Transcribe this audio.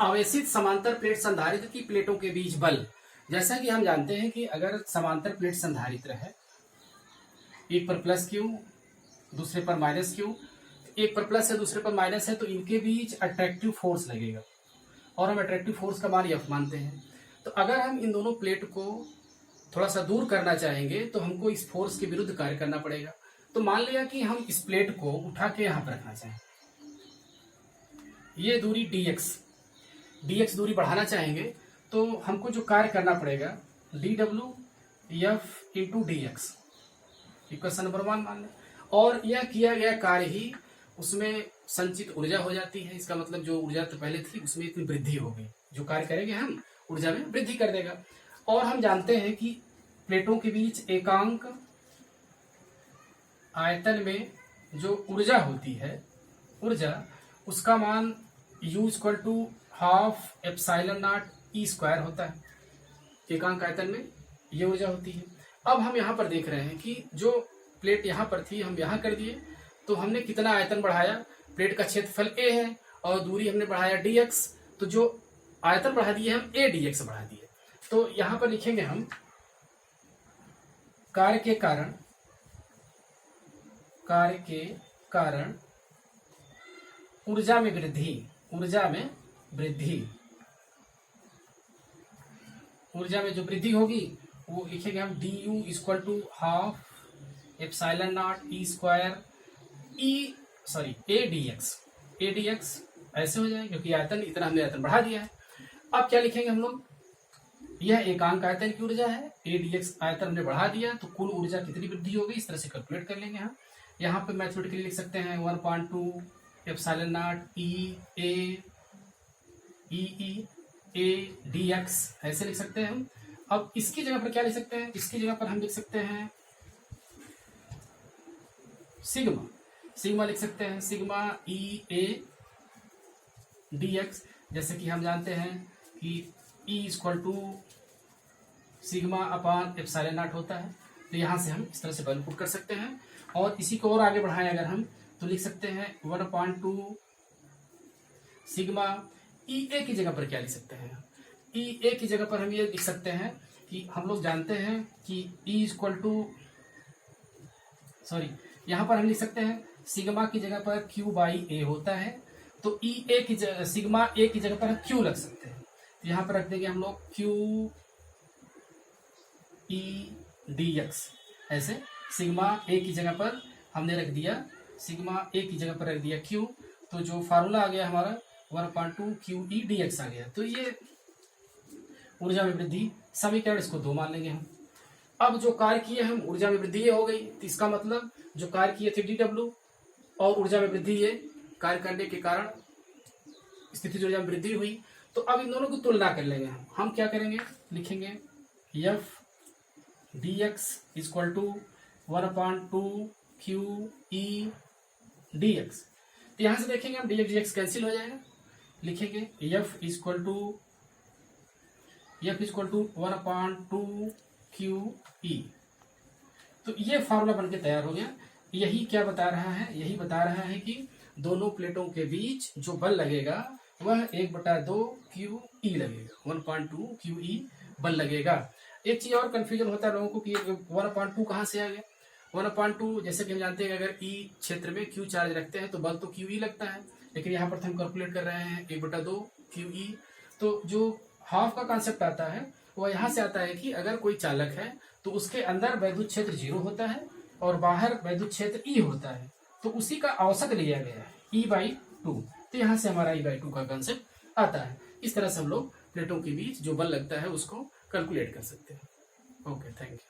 आवेशित समांतर प्लेट संधारित्र की प्लेटों के बीच बल। जैसा कि हम जानते हैं कि अगर समांतर प्लेट संधारित्र है, एक पर प्लस क्यू दूसरे पर माइनस क्यू, एक पर प्लस है दूसरे पर माइनस है, तो इनके बीच अट्रैक्टिव फोर्स लगेगा और हम अट्रैक्टिव फोर्स का मान F मानते हैं। तो अगर हम इन दोनों प्लेट को थोड़ा सा दूर करना चाहेंगे तो हमको इस फोर्स के विरुद्ध कार्य करना पड़ेगा। तो मान लिया कि हम इस प्लेट को उठा के यहां पर रखना चाहें, ये दूरी dx दूरी बढ़ाना चाहेंगे, तो हमको जो कार्य करना पड़ेगा dWF into dx, equation number 1 मान लें। और यह किया गया कार्य ही उसमें संचित ऊर्जा हो जाती है। इसका मतलब जो ऊर्जा तो पहले थी उसमें इतनी वृद्धि हो गई, जो कार्य करेंगे हम ऊर्जा में वृद्धि कर देगा। और हम जानते हैं कि प्लेटों के बीच एकांक आयतन में जो ऊर्जा होती है, ऊर्जा उसका मान U=12ε0E² होता है। एकांक आयतन में ये ऊर्जा होती है। अब हम यहाँ पर देख रहे हैं कि जो प्लेट यहाँ पर थी हम यहाँ कर दिए, तो हमने कितना आयतन बढ़ाया, प्लेट का क्षेत्रफल a है और दूरी हमने बढ़ाया dx, तो जो आयतन बढ़ा दिए हम a dx बढ़ा दिए। तो यहाँ पर लिखेंगे हम कार्य के कारण ऊर्जा में वृद्धि, ऊर्जा में जो वृद्धि होगी वो लिखेंगे हम du=12ε0E²AdX ऐसे हो जाएगा, क्योंकि आयतन इतना हमने आयतन बढ़ा दिया है। अब क्या लिखेंगे हम लोग, यह एकांक आयतन की ऊर्जा है, AdX आयतन हमने बढ़ा दिया, तो कुल ऊर्जा कितनी वृद्धि होगी इस तरह से कैलकुलेट कर लेंगे हम। यहाँ पे मैथमेटिकली लिख सकते हैं 1/2ε0E ऐसे लिख सकते हैं हम। अब इसकी जगह पर क्या लिख सकते हैं, इसकी जगह पर हम लिख सकते हैं सिग्मा लिख सकते हैं, सिग्मा EA dx। जैसे कि हम जानते हैं कि E=σ/ε0 होता है, तो यहाँ से हम इस तरह से वैल्यू पुट कर सकते हैं। और इसी को और आगे बढ़ाएं अगर हम, तो लिख सकते हैं 1/2 सिग्मा EA की जगह पर क्या लिख सकते हैं, EA की जगह पर हम ये लिख सकते हैं कि हम लोग जानते हैं कि यहाँ पर हम लिख सकते हैं सिग्मा की जगह पर Q/A होता है, तो सिग्मा A की जगह पर हम Q रख सकते हैं। तो यहाँ पर रख देंगे हम लोग QE dx, ऐसे सिग्मा A की जगह पर हमने रख दिया, सिग्मा A की जगह पर रख दिया Q, तो जो फार्मूला आ गया हमारा 1/2 QE dx आ गया। तो ये ऊर्जा में वृद्धि समीकरण, इसको 2 मान लेंगे हम। अब जो कार्य किए हम ऊर्जा में वृद्धि ये हो गई, तो इसका मतलब जो कार्य किए थे dW और ऊर्जा में वृद्धि ये कार्य करने के कारण स्थितिज ऊर्जा में वृद्धि हुई। तो अब इन दोनों की तुलना कर लेंगे हम क्या करेंगे, लिखेंगे F dx =1/2 QE dx। तो यहां से देखेंगे हम dx कैंसिल हो जाएगा, लिखेंगे F=1/2 QE। तो ये फार्मूला बनके तैयार हो गया। यही क्या बता रहा है, यही बता रहा है कि दोनों प्लेटों के बीच जो बल लगेगा वह 1/2 QE लगेगा, 1/2 QE बल लगेगा। एक चीज और कंफ्यूजन होता है लोगों को कि 1/2 कहाँ से आ गया। 1/2 जैसे कि हम जानते हैं कि अगर E क्षेत्र में Q चार्ज रखते हैं तो बल तो QE लगता है, लेकिन यहाँ पर हम कैलकुलेट कर रहे हैं 1/2 QE। तो जो हाफ का कॉन्सेप्ट आता है वह यहाँ से आता है कि अगर कोई चालक है तो उसके अंदर वैद्युत क्षेत्र 0 होता है और बाहर वैद्युत क्षेत्र E होता है, तो उसी का औसत लिया गया है E/2। तो यहाँ से हमारा E/2 का कॉन्सेप्ट आता है। इस तरह से हम लोग प्लेटों के बीच जो बल लगता है उसको कैलकुलेट कर सकते हैं। Okay, thank you.